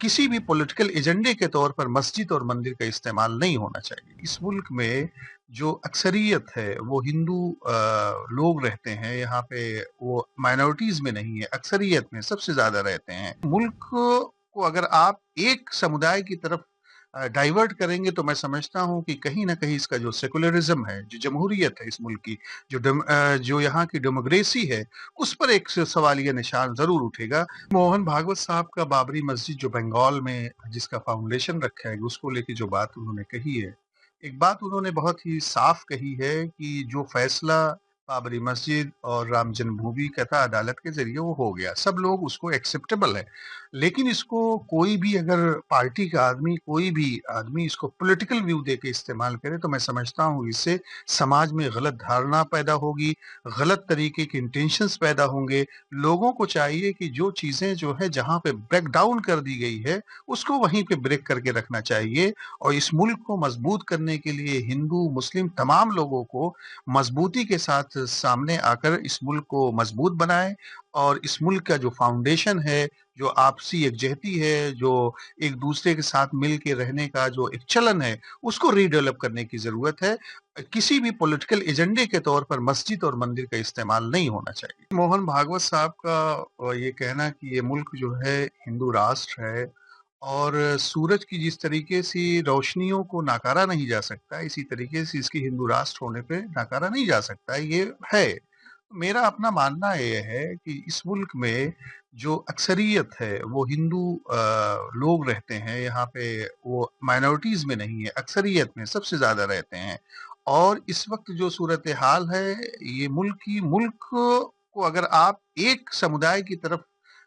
किसी भी पॉलिटिकल एजेंडे के तौर पर मस्जिद और मंदिर का इस्तेमाल नहीं होना चाहिए। इस मुल्क में जो अक्सरियत है वो हिंदू लोग रहते हैं। यहाँ पे वो माइनॉरिटीज में नहीं है, अक्सरियत में सबसे ज्यादा रहते हैं। मुल्क को अगर आप एक समुदाय की तरफ डाइवर्ट करेंगे तो मैं समझता हूँ कि कहीं ना कहीं इसका जो सेकुलरिज्म है, जो जमहूरियत है इस मुल्क की, जो यहाँ की डेमोक्रेसी है, उस पर एक सवालिया निशान जरूर उठेगा। मोहन भागवत साहब का बाबरी मस्जिद जो बंगाल में जिसका फाउंडेशन रखा है, उसको लेके जो बात उन्होंने कही है, एक बात उन्होंने बहुत ही साफ कही है कि जो फैसला बाबरी मस्जिद और राम जन्मभूमि का था अदालत के जरिए, वो हो गया, सब लोग उसको एक्सेप्टेबल है। लेकिन इसको कोई भी अगर पार्टी का आदमी, कोई भी आदमी इसको पॉलिटिकल व्यू दे के इस्तेमाल करे तो मैं समझता हूँ इससे समाज में गलत धारणा पैदा होगी, गलत तरीके के इंटेंशंस पैदा होंगे। लोगों को चाहिए कि जो चीजें जो है जहां पे ब्रेक डाउन कर दी गई है, उसको वहीं पे ब्रेक करके रखना चाहिए। और इस मुल्क को मजबूत करने के लिए हिंदू मुस्लिम तमाम लोगों को मजबूती के साथ सामने आकर इस मुल्क को मजबूत बनाएं। और इस मुल्क का जो फाउंडेशन है, जो आपसी यकजहती है, जो एक दूसरे के साथ मिल के रहने का जो एक चलन है, उसको रीडेवलप करने की जरूरत है। किसी भी पॉलिटिकल एजेंडे के तौर पर मस्जिद और मंदिर का इस्तेमाल नहीं होना चाहिए। मोहन भागवत साहब का ये कहना कि ये मुल्क जो है हिंदू राष्ट्र है और सूरज की जिस तरीके से रोशनियों को नकारा नहीं जा सकता, इसी तरीके से इसकी हिंदू राष्ट्र होने पे नकारा नहीं जा सकता, ये है। मेरा अपना मानना ये है कि इस मुल्क में जो अक्सरियत है वो हिंदू लोग रहते हैं। यहाँ पे वो माइनॉरिटीज में नहीं है, अक्सरियत में सबसे ज्यादा रहते हैं। और इस वक्त जो सूरत हाल है, ये मुल्क को अगर आप एक समुदाय की तरफ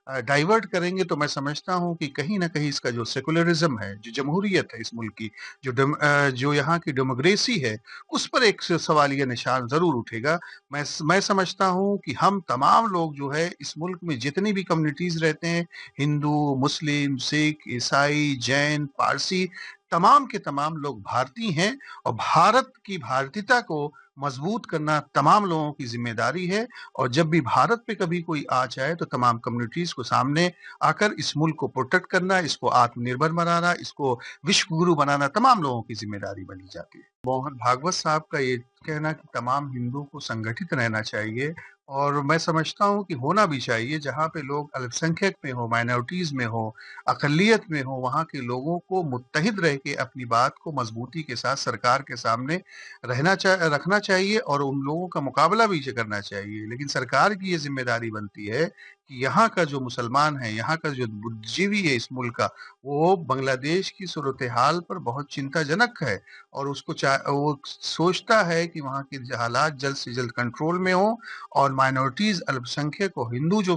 डाइवर्ट करेंगे तो मैं समझता हूँ कि कहीं ना कहीं इसका जो सेकुलरिज्म है, जो जमहूरियत है इस मुल्क की, जो यहाँ की डेमोक्रेसी है, उस पर एक सवालिया निशान जरूर उठेगा। मैं समझता हूँ कि हम तमाम लोग जो है इस मुल्क में जितनी भी कम्युनिटीज रहते हैं, हिंदू, मुस्लिम, सिख, ईसाई, जैन, पारसी, तमाम के तमाम लोग भारतीय हैं। और भारत की भारतीयता को मजबूत करना तमाम लोगों की जिम्मेदारी है। और जब भी भारत पे कभी कोई आ जाए तो तमाम कम्युनिटीज को सामने आकर इस मुल्क को प्रोटेक्ट करना, इसको आत्मनिर्भर बनाना, इसको विश्व गुरु बनाना तमाम लोगों की जिम्मेदारी बनी जाती है। मोहन भागवत साहब का ये कहना कि तमाम हिंदुओं को संगठित रहना चाहिए, और मैं समझता हूँ कि होना भी चाहिए। जहाँ पे लोग अल्पसंख्यक में हो, माइनॉरिटीज में हो, अकलियत में हो, वहाँ के लोगों को मुत्तहिद रह के अपनी बात को मजबूती के साथ सरकार के सामने रखना चाहिए और उन लोगों का मुकाबला भी करना चाहिए। लेकिन सरकार की ये जिम्मेदारी बनती है कि यहाँ का जो मुसलमान है, यहाँ का जो बुद्धिजीवी है इस मुल्क का, वो बांग्लादेश की सूरत हाल पर बहुत चिंताजनक है। और वो सोचता है कि वहाँ के हालात जल्द से जल्द कंट्रोल में हो और माइनॉरिटीज, अल्पसंख्यक और हिंदू जो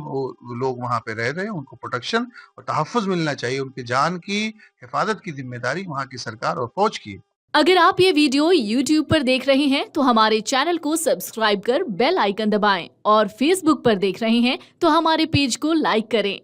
लोग वहाँ पे रह रहे हैं, उनको प्रोटेक्शन और तहफ़्फ़ुज़ मिलना चाहिए। उनकी जान की हिफाजत की जिम्मेदारी वहाँ की सरकार और फौज की है। अगर आप ये वीडियो YouTube पर देख रहे हैं तो हमारे चैनल को सब्सक्राइब कर बेल आइकन दबाएं और Facebook पर देख रहे हैं तो हमारे पेज को लाइक करें।